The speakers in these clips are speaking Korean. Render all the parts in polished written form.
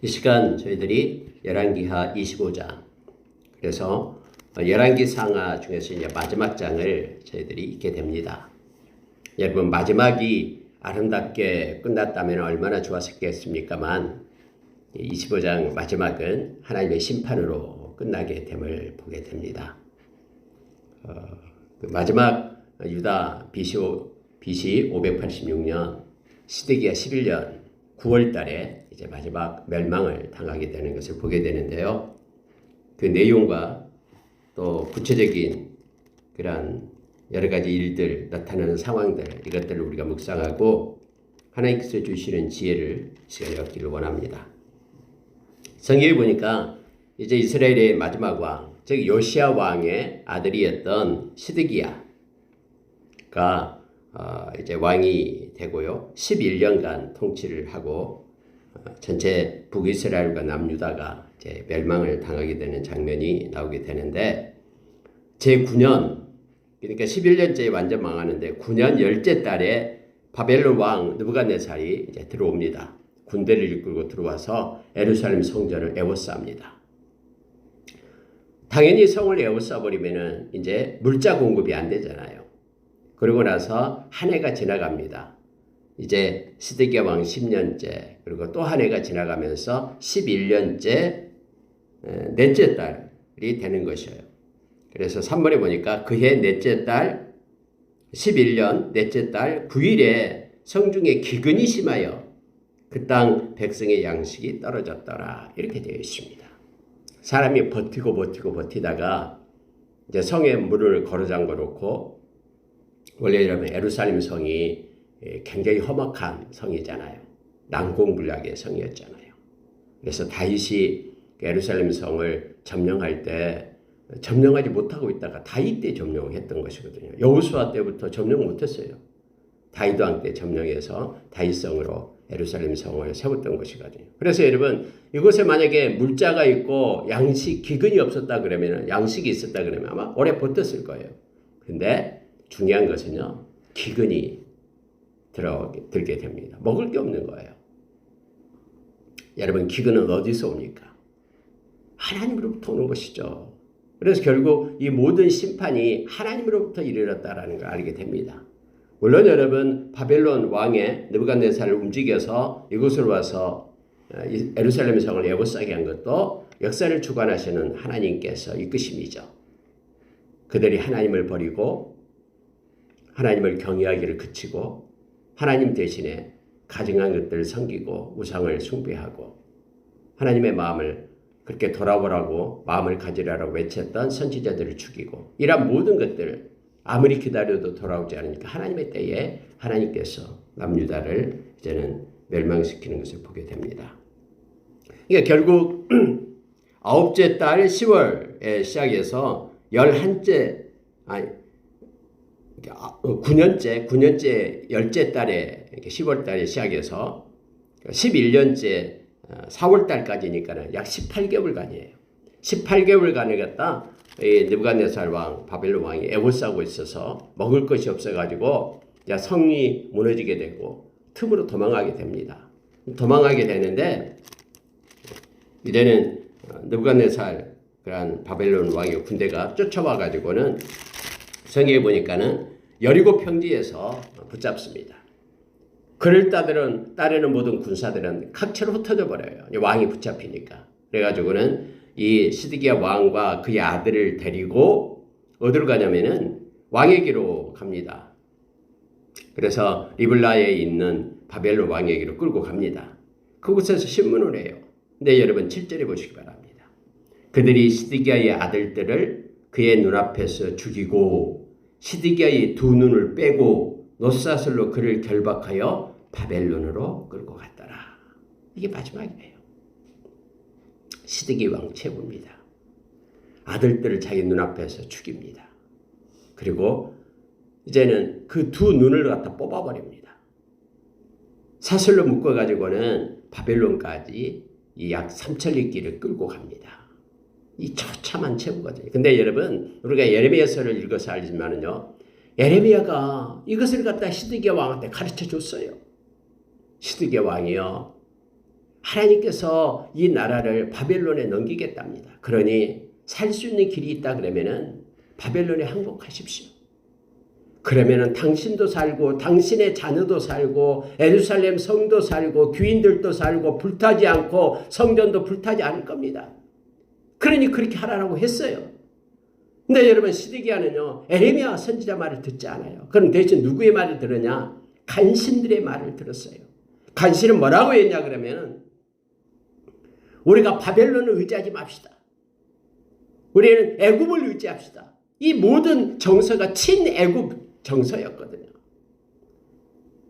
이 시간 저희들이 열왕기하 25장, 그래서 열왕기 상하 중에서 이제 마지막 장을 저희들이 읽게 됩니다. 여러분, 마지막이 아름답게 끝났다면 얼마나 좋았겠습니까만 25장 마지막은 하나님의 심판으로 끝나게 됨을 보게 됩니다. 그 마지막 유다 BC 586년 시드기야 11년 9월 달에 이제 마지막 멸망을 당하게 되는 것을 보게 되는데요. 그 내용과 또 구체적인 그런 여러 가지 일들, 나타나는 상황들, 이것들을 우리가 묵상하고 하나님께서 주시는 지혜를 시간에 얻기를 원합니다. 성경에 보니까 이제 이스라엘의 마지막 왕, 즉 요시야 왕의 아들이었던 시드기야가 이제 왕이 되고요. 11년간 통치를 하고 전체 북이스라엘과 남유다가 이제 멸망을 당하게 되는 장면이 나오게 되는데, 제9년, 그러니까 11년째에 완전 망하는데 9년 열째 달에 바벨론 왕 느부갓네살이 이제 들어옵니다. 군대를 이끌고 들어와서 예루살렘 성전을 에워쌉니다. 당연히 성을 에워싸버리면은 이제 물자 공급이 안 되잖아요. 그러고 나서 한 해가 지나갑니다. 이제 시드기야 왕 10년째, 그리고 또 한 해가 지나가면서 11년째 넷째 달이 되는 것이에요. 그래서 3번에 보니까 그해 넷째 달 11년 넷째 달 9일에 성중에 기근이 심하여 그 땅 백성의 양식이 떨어졌더라, 이렇게 되어 있습니다. 사람이 버티다가 이제 성에 물을 걸어 잠궈 놓고, 원래 여러분 예루살렘 성이 굉장히 험악한 성이잖아요. 난공불락의 성이었잖아요. 그래서 다윗이 예루살렘 성을 점령할 때 점령하지 못하고 있다가 다윗 때 점령했던 것이거든요. 여호수아 때부터 점령 못했어요. 다윗 왕 때 점령해서 다윗성으로 예루살렘 성을 세웠던 것이거든요. 그래서 여러분, 이곳에 만약에 물자가 있고 기근이 없었다 그러면, 양식이 있었다 그러면 아마 오래 버텼을 거예요. 근데 중요한 것은요, 기근이 들게 됩니다. 먹을 게 없는 거예요. 여러분, 기근은 어디서 옵니까? 하나님으로부터 오는 것이죠. 그래서 결국 이 모든 심판이 하나님으로부터 이르렀다라는 걸 알게 됩니다. 물론 여러분, 바벨론 왕의 느부갓네살을 움직여서 이곳으로 와서 예루살렘 성을 에워싸게 한 것도 역사를 주관하시는 하나님께서 이끄심이죠. 그들이 하나님을 버리고 하나님을 경외하기를 그치고 하나님 대신에 가증한 것들을 섬기고 우상을 숭배하고 하나님의 마음을 그렇게 돌아보라고 마음을 가지라고 외쳤던 선지자들을 죽이고, 이러한 모든 것들을 아무리 기다려도 돌아오지 않으니까 하나님의 때에 하나님께서 남유다를 이제는 멸망시키는 것을 보게 됩니다. 그러니까 결국 9째 달 10월에 시작해서 9년째 10째 달에 10월 달에 시작해서 11년째 4월 달까지니까는 약 18개월간이에요. 18개월간을 갖다 느부갓네살 왕, 바벨론 왕이 에워싸고 있어서 먹을 것이 없어가지고 성이 무너지게 되고 틈으로 도망가게 됩니다. 도망가게 되는데, 이제는 느부갓네살 그런 바벨론 왕의 군대가 쫓아와가지고는 성경에 보니까는 여리고 평지에서 붙잡습니다. 그를 따르는 모든 군사들은 각처로 흩어져 버려요. 왕이 붙잡히니까. 그래가지고는 이 시드기야 왕과 그의 아들을 데리고 어디로 가냐면은 왕에게로 갑니다. 그래서 리블라에 있는 바벨론 왕에게로 끌고 갑니다. 그곳에서 신문을 해요. 근데 여러분 7절에 보시기 바랍니다. 그들이 시드기야의 아들들을 그의 눈앞에서 죽이고 시드기야의 두 눈을 빼고 놋사슬로 그를 결박하여 바벨론으로 끌고 갔더라. 이게 마지막이에요. 시드기 왕 최후입니다. 아들들을 자기 눈앞에서 죽입니다. 그리고 이제는 그 두 눈을 갖다 뽑아버립니다. 사슬로 묶어가지고는 바벨론까지 이 약 3천리 길을 끌고 갑니다. 이 처참한 최후거든요. 근데 여러분, 우리가 예레미야서를 읽어서 알지만은요, 예레미야가 이것을 갖다 시드기야 왕한테 가르쳐 줬어요. 시드기야 왕이요, 하나님께서 이 나라를 바벨론에 넘기겠답니다. 그러니 살 수 있는 길이 있다 그러면은 바벨론에 항복하십시오. 그러면은 당신도 살고 당신의 자녀도 살고 예루살렘 성도 살고 귀인들도 살고 불타지 않고 성전도 불타지 않을 겁니다. 그러니 그렇게 하라고 했어요. 근데 여러분 시드기야는요 에레미야 선지자 말을 듣지 않아요. 그럼 대신 누구의 말을 들으냐? 간신들의 말을 들었어요. 간신은 뭐라고 했냐 그러면 우리가 바벨론을 의지하지 맙시다. 우리는 애굽을 의지합시다. 이 모든 정서가 친애굽 정서였거든요.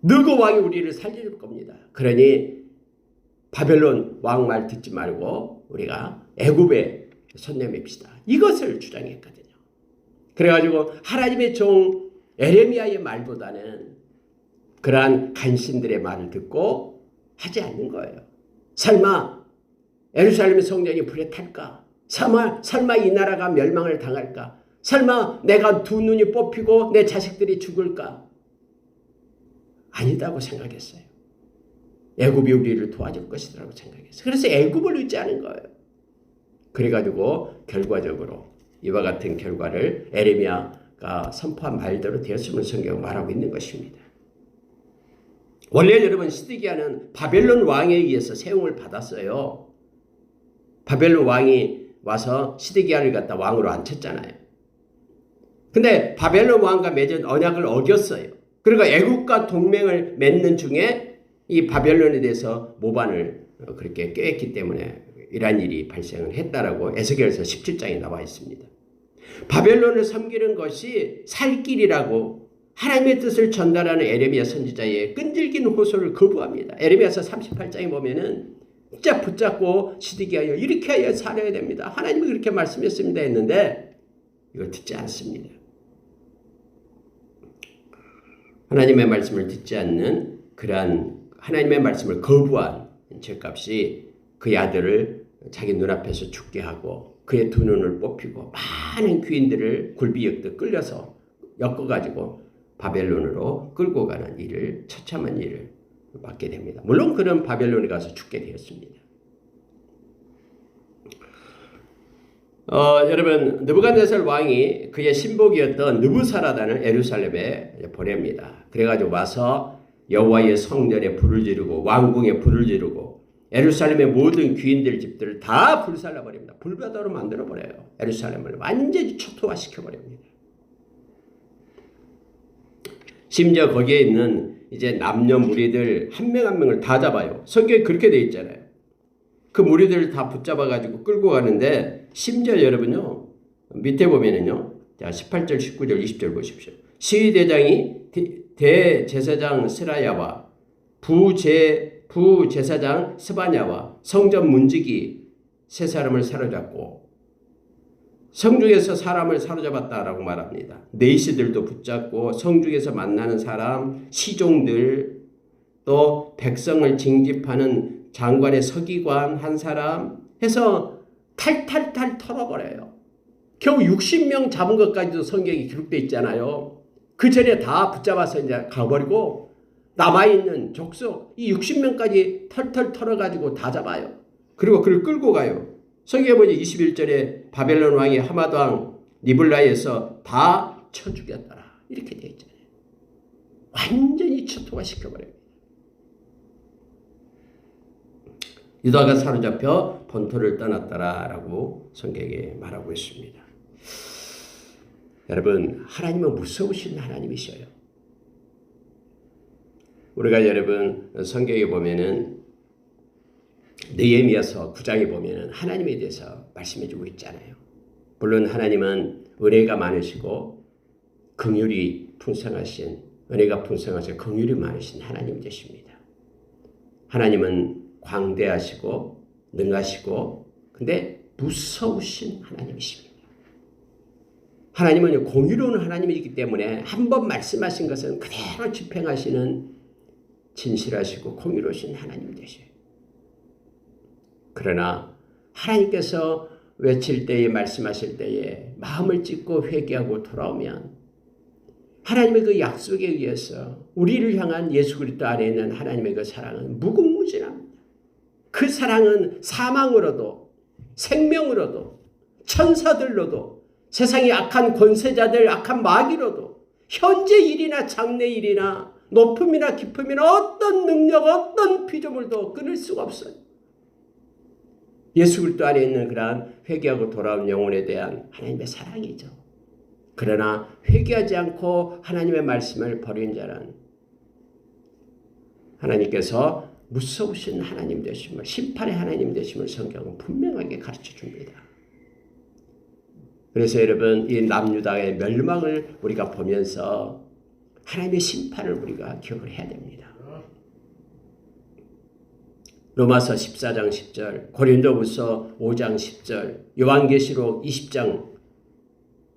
느고 왕이 우리를 살려줄 겁니다. 그러니 바벨론 왕 말 듣지 말고 우리가 애굽에 손 내밉시다. 이것을 주장했거든요. 그래가지고 하나님의 종 에레미야의 말보다는 그러한 간신들의 말을 듣고 하지 않는 거예요. 설마 예루살렘 성전이 불에 탈까? 설마 이 나라가 멸망을 당할까? 설마 내가 두 눈이 뽑히고 내 자식들이 죽을까? 아니다고 생각했어요. 애굽이 우리를 도와줄 것이라고 생각했어요. 그래서 애굽을 의지하는 거예요. 그래가지고 결과적으로 이와 같은 결과를 에레미야가 선포한 말대로 되었음을 성경은 말하고 있는 것입니다. 원래 여러분 시드기야는 바벨론 왕에 의해서 세움을 받았어요. 바벨론 왕이 와서 시드기야를 갖다 왕으로 앉혔잖아요. 근데 바벨론 왕과 맺은 언약을 어겼어요. 그러니까 애국과 동맹을 맺는 중에 이 바벨론에 대해서 모반을 그렇게 꾀했기 때문에 이러한 일이 발생을 했다라고 에스겔서 17장에 나와 있습니다. 바벨론을 섬기는 것이 살 길이라고 하나님의 뜻을 전달하는 에레미야 선지자의 끈질긴 호소를 거부합니다. 에레미야서 38장에 보면은 진짜 붙잡고 시드기야여 이렇게 하여 살아야 됩니다. 하나님이 그렇게 말씀했습니다 했는데 이걸 듣지 않습니다. 하나님의 말씀을 듣지 않는 그러한 하나님의 말씀을 거부한 죄값이 그의 아들을 자기 눈앞에서 죽게 하고 그의 두 눈을 뽑히고 많은 귀인들을 굴비역도 끌려서 엮어가지고 바벨론으로 끌고 가는 일을 처참한 일을 받게 됩니다. 물론 그는 바벨론에 가서 죽게 되었습니다. 여러분 느부갓네살 왕이 그의 신복이었던 느부사라단을 예루살렘에 보냅니다. 그래가지고 와서 여호와의 성전에 불을 지르고 왕궁에 불을 지르고 예루살렘의 모든 귀인들 집들을 다 불살라버립니다. 불바다로 만들어버려요. 예루살렘을 완전히 초토화시켜버립니다. 심지어 거기에 있는 이제 남녀 무리들 한 명 한 명을 다 잡아요. 성경에 그렇게 돼 있잖아요. 그 무리들을 다 붙잡아가지고 끌고 가는데 심지어 여러분요 밑에 보면은요 자 18절 19절 20절 보십시오. 시위대장이 대제사장 스라야와 부제사장 스바냐와 성전 문지기 세 사람을 사로잡고 성중에서 사람을 사로잡았다라고 말합니다. 내시들도 붙잡고 성중에서 만나는 사람, 시종들, 또 백성을 징집하는 장관의 서기관 한 사람 해서 탈탈탈 털어버려요. 겨우 60명 잡은 것까지도 성경이 기록되어 있잖아요. 그 전에 다 붙잡아서 이제 가버리고 남아있는 족속 이 60명까지 털털 털어가지고 다 잡아요. 그리고 그를 끌고 가요. 성경에 보니 21절에 바벨론 왕이 하마드 왕 리블라에서 다 쳐 죽였더라. 이렇게 되어 있잖아요. 완전히 초토화시켜버려요. 유다가 사로잡혀 본토를 떠났더라라고 성경에 말하고 있습니다. 여러분 하나님은 무서우신 하나님이셔요. 우리가 여러분 성경에 보면은 느헤미야서 9장에 보면은 하나님에 대해서 말씀해주고 있잖아요. 물론 하나님은 은혜가 많으시고 긍휼이 풍성하신 은혜가 풍성하시고 긍휼이 많으신 하나님 되십니다. 하나님은 광대하시고 능하시고 근데 무서우신 하나님이십니다. 하나님은 공의로운 하나님이기 때문에 한 번 말씀하신 것은 그대로 집행하시는 진실하시고 공의로우신 하나님 되셔요. 그러나 하나님께서 외칠 때에 말씀하실 때에 마음을 찢고 회개하고 돌아오면 하나님의 그 약속에 의해서 우리를 향한 예수 그리스도 안에 있는 하나님의 그 사랑은 무궁무진합니다. 그 사랑은 사망으로도 생명으로도 천사들로도 세상의 악한 권세자들 악한 마귀로도 현재 일이나 장래 일이나 높음이나 깊음이나 어떤 능력 어떤 피조물도 끊을 수가 없어요. 예수 그리스도 안에 있는 그러한 회개하고 돌아온 영혼에 대한 하나님의 사랑이죠. 그러나 회개하지 않고 하나님의 말씀을 버린 자는 하나님께서 무서우신 하나님 되심을 심판의 하나님 되심을 성경은 분명하게 가르쳐 줍니다. 그래서 여러분 이 남유다의 멸망을 우리가 보면서 하나님의 심판을 우리가 기억을 해야 됩니다. 로마서 14장 10절, 고린도후서 5장 10절, 요한계시록 20장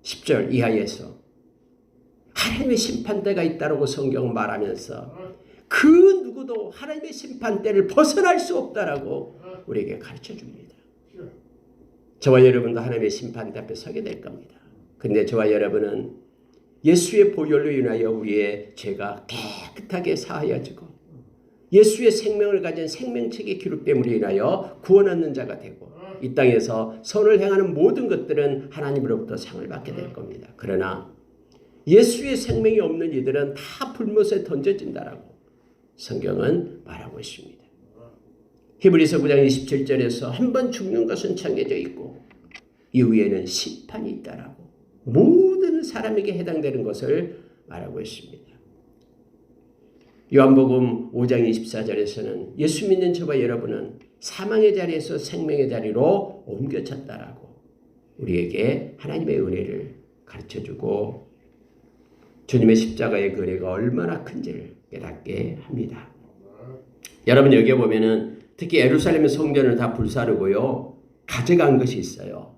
10절 이하에서 하나님의 심판대가 있다고 성경은 말하면서 그 누구도 하나님의 심판대를 벗어날 수 없다라고 우리에게 가르쳐 줍니다. 저와 여러분도 하나님의 심판대 앞에 서게 될 겁니다. 근데 저와 여러분은 예수의 보혈로 인하여 우리의 죄가 깨끗하게 사하여지고 예수의 생명을 가진 생명책의 기록됨으로 인하여 구원 얻는 자가 되고 이 땅에서 선을 행하는 모든 것들은 하나님으로부터 상을 받게 될 겁니다. 그러나 예수의 생명이 없는 이들은 다 불못에 던져진다라고 성경은 말하고 있습니다. 히브리서 9장 27절에서 한 번 죽는 것은 정해져 있고 이후에는 심판이 있다라고 모든 사람에게 해당되는 것을 말하고 있습니다. 요한복음 5장 24절에서는 예수 믿는 저와 여러분은 사망의 자리에서 생명의 자리로 옮겨졌다라고 우리에게 하나님의 은혜를 가르쳐주고 주님의 십자가의 그 은혜가 얼마나 큰지를 깨닫게 합니다. 여러분 여기에 보면은 특히 예루살렘의 성전을 다 불사르고요 가져간 것이 있어요.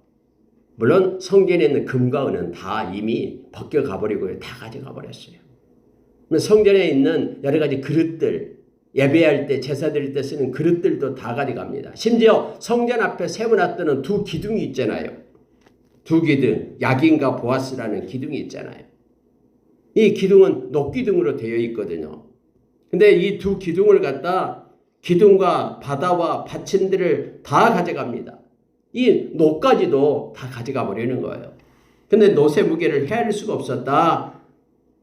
물론 성전에 있는 금과 은은 다 이미 벗겨가 버리고요 다 가져가 버렸어요. 성전에 있는 여러 가지 그릇들, 예배할 때 제사 드릴 때 쓰는 그릇들도 다 가져갑니다. 심지어 성전 앞에 세워놨던 두 기둥이 있잖아요. 두 기둥, 야긴과 보아스라는 기둥이 있잖아요. 이 기둥은 녹기둥으로 되어 있거든요. 근데 이 두 기둥을 갖다 기둥과 바다와 받침들을 다 가져갑니다. 이 녹까지도 다 가져가 버리는 거예요. 근데 놋의 무게를 헤아릴 수가 없었다.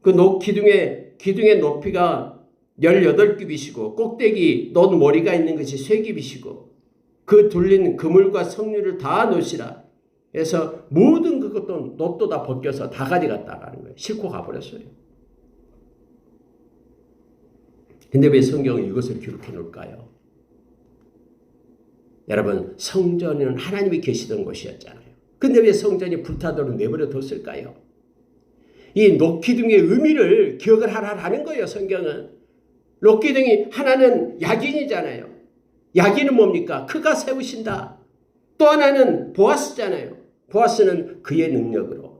그 녹 기둥의 높이가 18규빗이고 꼭대기 놋 머리가 있는 것이 3규빗이고 그 둘린 그물과 석류를 다 놓으시라. 그래서 모든 그것도 놋도 다 벗겨서 다 가져갔다라는 거예요. 싣고 가버렸어요. 근데 왜 성경은 이것을 기록해 놓을까요? 여러분 성전은 하나님이 계시던 곳이었잖아요. 근데 왜 성전이 불타도록 내버려 뒀을까요? 이 녹기둥의 의미를 기억을 하라는 거예요. 성경은. 녹기둥이 하나는 야긴이잖아요. 야긴은 뭡니까? 그가 세우신다. 또 하나는 보아스잖아요. 보아스는 그의 능력으로.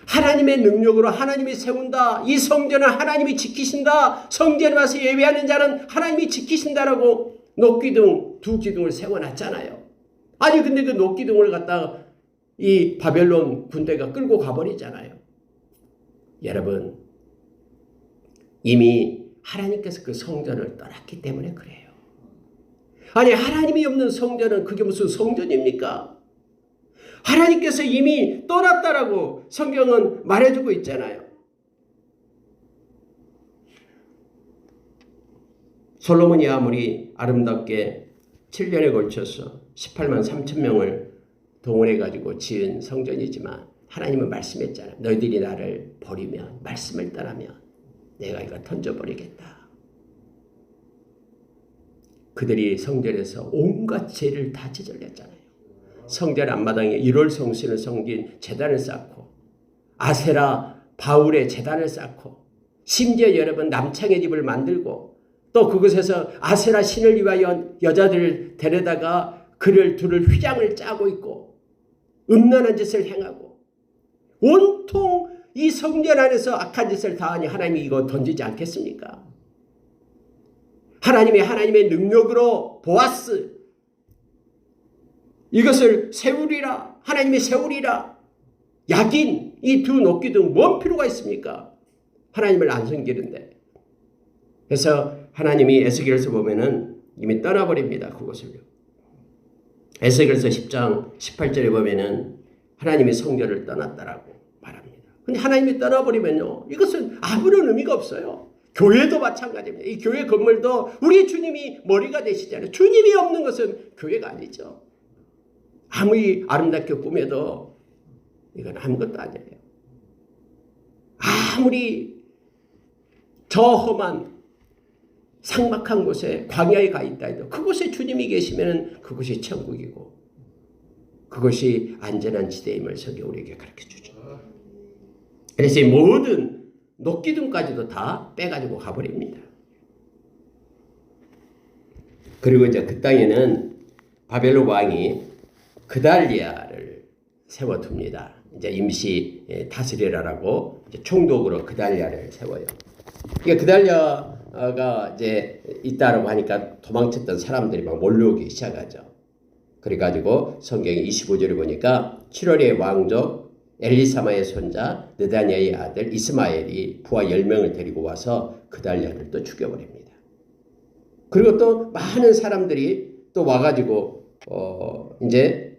하나님의 능력으로 하나님이 세운다. 이 성전은 하나님이 지키신다. 성전에 와서 예배하는 자는 하나님이 지키신다라고 녹기둥 두 기둥을 세워놨잖아요. 아니 근데 그 녹기둥을 갖다가 이 바벨론 군대가 끌고 가버리잖아요. 여러분 이미 하나님께서 그 성전을 떠났기 때문에 그래요. 아니 하나님이 없는 성전은 그게 무슨 성전입니까? 하나님께서 이미 떠났다라고 성경은 말해주고 있잖아요. 솔로몬이 아무리 아름답게 7년에 걸쳐서 18만 3천 명을 동원해가지고 지은 성전이지만 하나님은 말씀했잖아요. 너희들이 나를 버리면 말씀을 떠나면 내가 이거 던져버리겠다. 그들이 성전에서 온갖 죄를 다 저질렀잖아요. 성전 앞마당에 1월 성신을 섬긴 제단을 쌓고 아세라 바울의 제단을 쌓고 심지어 여러분 남창의 집을 만들고 또 그곳에서 아세라 신을 위하여 여자들을 데려다가 그를 둘을 휘장을 짜고 있고 음란한 짓을 행하고 온통 이 성전 안에서 악한 짓을 다하니 하나님이 이거 던지지 않겠습니까? 하나님의 능력으로 보아스 이것을 세우리라. 하나님이 세우리라. 야긴 이 두 녹기둥 뭔 필요가 있습니까? 하나님을 안 섬기는데. 그래서 하나님이 에스겔에서 보면은 이미 떠나버립니다. 그곳을요. 에스겔서 10장 18절에 보면은 하나님이 성전을 떠났다라고 말합니다. 근데 하나님이 떠나버리면요, 이것은 아무런 의미가 없어요. 교회도 마찬가지입니다. 이 교회 건물도 우리 주님이 머리가 되시잖아요. 주님이 없는 것은 교회가 아니죠. 아무리 아름답게 꾸며도 이건 아무것도 아니에요. 아무리 저 험한 삭막한 곳에 광야에 가 있다 해도 그곳에 주님이 계시면 그곳이 천국이고 그것이 안전한 지대임을 성경 우리에게 가르쳐주죠. 그래서 이 모든 녹기둥까지도 다 빼가지고 가버립니다. 그리고 이제 그 땅에는 바벨론 왕이 그달리아를 세워둡니다. 이제 임시 다스리라라고 총독으로 그달리아를 세워요. 그러니까 그달리아가 이제 있다라고 하니까 도망쳤던 사람들이 막 몰려오기 시작하죠. 그래가지고 성경이 25절에 보니까 7월에 왕족 엘리사마의 손자 느다냐의 아들 이스마엘이 부하 10명을 데리고 와서 그달리아를 또 죽여버립니다. 그리고 또 많은 사람들이 또 와가지고 이제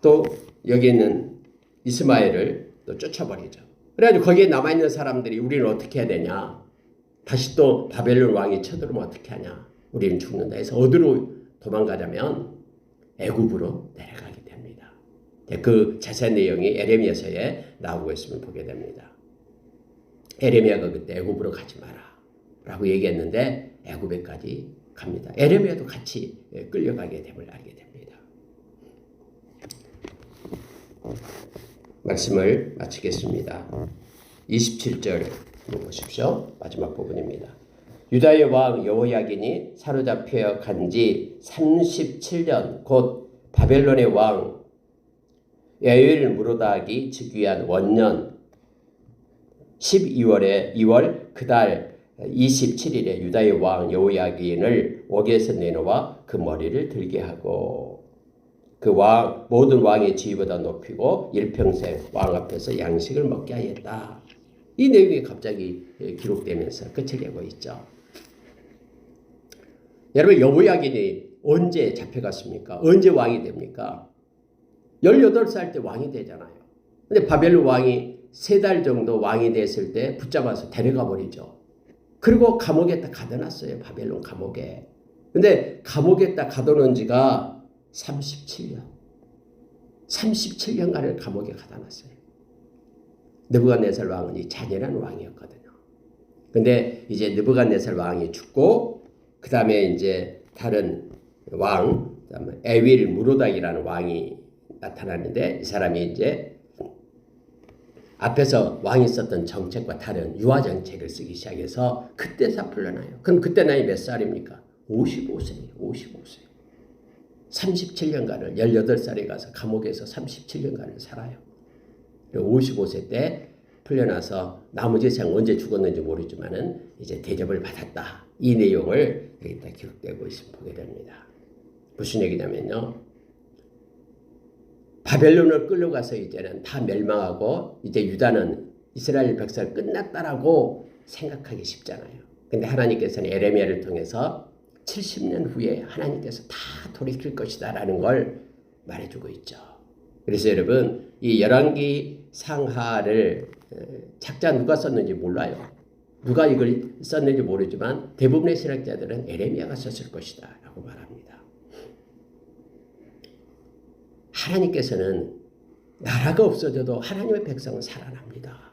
또 여기 있는 이스마엘을 또 쫓아버리죠. 그래가지고 거기에 남아있는 사람들이 우리는 어떻게 해야 되냐, 다시 또 바벨론 왕이 쳐들어오면 어떻게 하냐, 우리는 죽는다 해서 어디로 도망가자면 애굽으로 내려가게 됩니다. 그 자세한 내용이 에레미야서에 나오고 있으면 보게 됩니다. 에레미야가 그때 애굽으로 가지 마라 라고 얘기했는데 애굽에까지 갑니다. 에레미야도 같이 끌려가게 됨을 알게 됩니다. 말씀을 마치겠습니다. 27절 보십시오. 마지막 부분입니다. 유다의 왕 여호야긴이 사로잡혀 간지 37년 곧 바벨론의 왕 야엘 무로닥이 즉위한 원년 12월에 2월 그달 27일에 유다의 왕 여호야긴을 옥에서 내놓아 그 머리를 들게 하고 그 왕 모든 왕의 지위보다 높이고 일평생 왕 앞에서 양식을 먹게 하였다. 이 내용이 갑자기 기록되면서 끝을 내고 있죠. 여러분, 여호야긴이 언제 잡혀갔습니까? 언제 왕이 됩니까? 18살 때 왕이 되잖아요. 근데 바벨론 왕이 3달 정도 왕이 됐을 때 붙잡아서 데려가 버리죠. 그리고 감옥에다 가둬놨어요. 바벨론 감옥에. 근데 감옥에다 가둬놓은 지가 37년. 37년간을 감옥에 가둬놨어요. 느부갓네살 왕은 이 잔인한 왕이었거든요. 근데 이제 느부갓네살 왕이 죽고 그 다음에 이제 다른 왕, 그다음에 에윌 무로닥이라는 왕이 나타나는데 이 사람이 이제 앞에서 왕이 썼던 정책과 다른 유화 정책을 쓰기 시작해서 그때서 풀려나요. 그럼 그때 나이 몇 살입니까? 55세예요. 55세. 37년간을 18살에 가서 감옥에서 37년간을 살아요. 55세 때 풀려나서 나머지 생 언제 죽었는지 모르지만은 이제 대접을 받았다. 이 내용을 여기다 기록되고 있으면 보게 됩니다. 무슨 얘기냐면요. 바벨론을 끌려가서 이제는 다 멸망하고 이제 유다는 이스라엘 백성 끝났다라고 생각하기 쉽잖아요. 근데 하나님께서는 에레미야를 통해서 70년 후에 하나님께서 다 돌이킬 것이다 라는 걸 말해주고 있죠. 그래서 여러분, 이 열왕기 상하를 작자 누가 썼는지 몰라요. 누가 이걸 썼는지 모르지만 대부분의 신학자들은 에레미야가 썼을 것이다 라고 말합니다. 하나님께서는 나라가 없어져도 하나님의 백성은 살아납니다.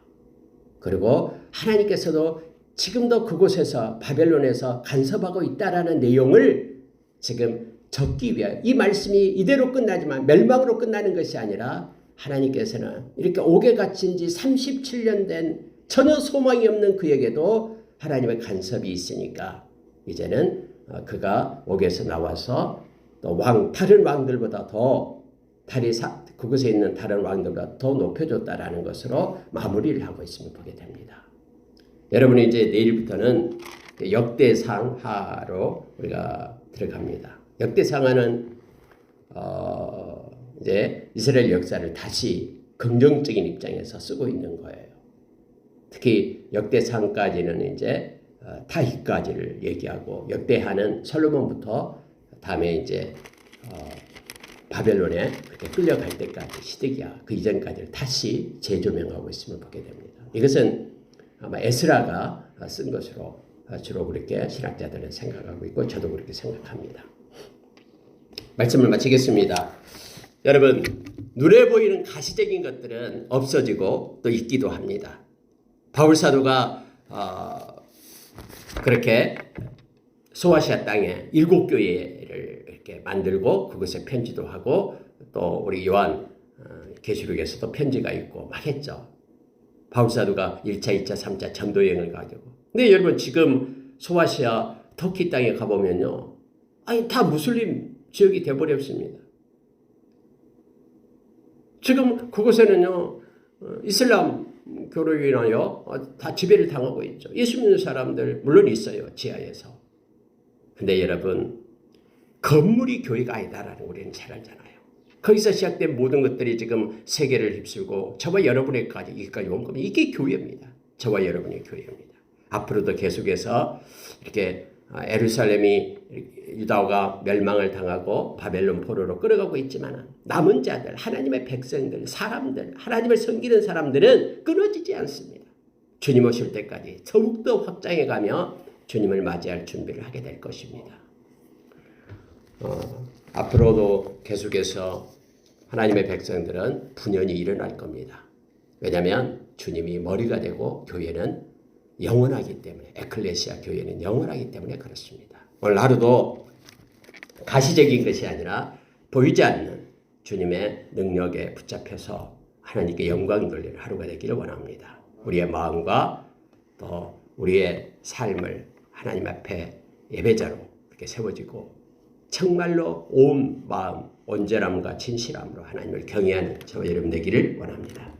그리고 하나님께서도 지금도 그곳에서 바벨론에서 간섭하고 있다라는 내용을 지금 적기 위하여 이 말씀이 이대로 끝나지만 멸망으로 끝나는 것이 아니라 하나님께서는 이렇게 옥에 갇힌 지 37년 된 전혀 소망이 없는 그에게도 하나님의 간섭이 있으니까 이제는 그가 옥에서 나와서 또 다른 왕들보다 더 그곳에 있는 다른 왕들보다 더 높여줬다라는 것으로 마무리를 하고 있음을 보게 됩니다. 여러분이 이제 내일부터는 역대상하로 우리가 들어갑니다. 역대상하는 이제 이스라엘 역사를 다시 긍정적인 입장에서 쓰고 있는 거예요. 특히 역대상까지는 이제 타히까지를 얘기하고 역대하는 솔로몬부터 다음에 이제 바벨론에 그렇게 끌려갈 때까지 시드기야 그 이전까지를 다시 재조명하고 있음을 보게 됩니다. 이것은 아마 에스라가 쓴 것으로 주로 그렇게 신학자들은 생각하고 있고 저도 그렇게 생각합니다. 말씀을 마치겠습니다. 여러분 눈에 보이는 가시적인 것들은 없어지고 또 있기도 합니다. 바울 사도가 그렇게 소아시아 땅에 7교회를 이렇게 만들고 그것에 편지도 하고 또 우리 요한 계시록에서도 편지가 있고 막 했죠. 바울 사도가 1차, 2차, 3차 전도여행을 가지고. 근데 여러분 지금 소아시아 터키 땅에 가보면요. 아니 다 무슬림 지역이 돼버렸습니다. 지금 그곳에는요. 이슬람 교로 인하여 다 지배를 당하고 있죠. 예수 믿는 사람들 물론 있어요. 지하에서. 근데 여러분 건물이 교회가 아니다라는 거 우리는 잘 알잖아요. 거기서 시작된 모든 것들이 지금 세계를 휩쓸고 저와 여러분에게까지 여기까지 온 겁니다. 이게 교회입니다. 저와 여러분의 교회입니다. 앞으로도 계속해서 이렇게 예루살렘이 유다가 멸망을 당하고 바벨론 포로로 끌어가고 있지만 남은 자들 하나님의 백성들 사람들 하나님을 섬기는 사람들은 끊어지지 않습니다. 주님 오실 때까지 더욱더 확장해가며 주님을 맞이할 준비를 하게 될 것입니다. 앞으로도 계속해서 하나님의 백성들은 분연히 일어날 겁니다. 왜냐하면 주님이 머리가 되고 교회는 영원하기 때문에 에클레시아 교회는 영원하기 때문에 그렇습니다. 오늘 하루도 가시적인 것이 아니라 보이지 않는 주님의 능력에 붙잡혀서 하나님께 영광 돌리는 하루가 되기를 원합니다. 우리의 마음과 또 우리의 삶을 하나님 앞에 예배자로 이렇게 세워지고 정말로 온 마음, 온전함과 진실함으로 하나님을 경외하는 저와 여러분 되기를 원합니다.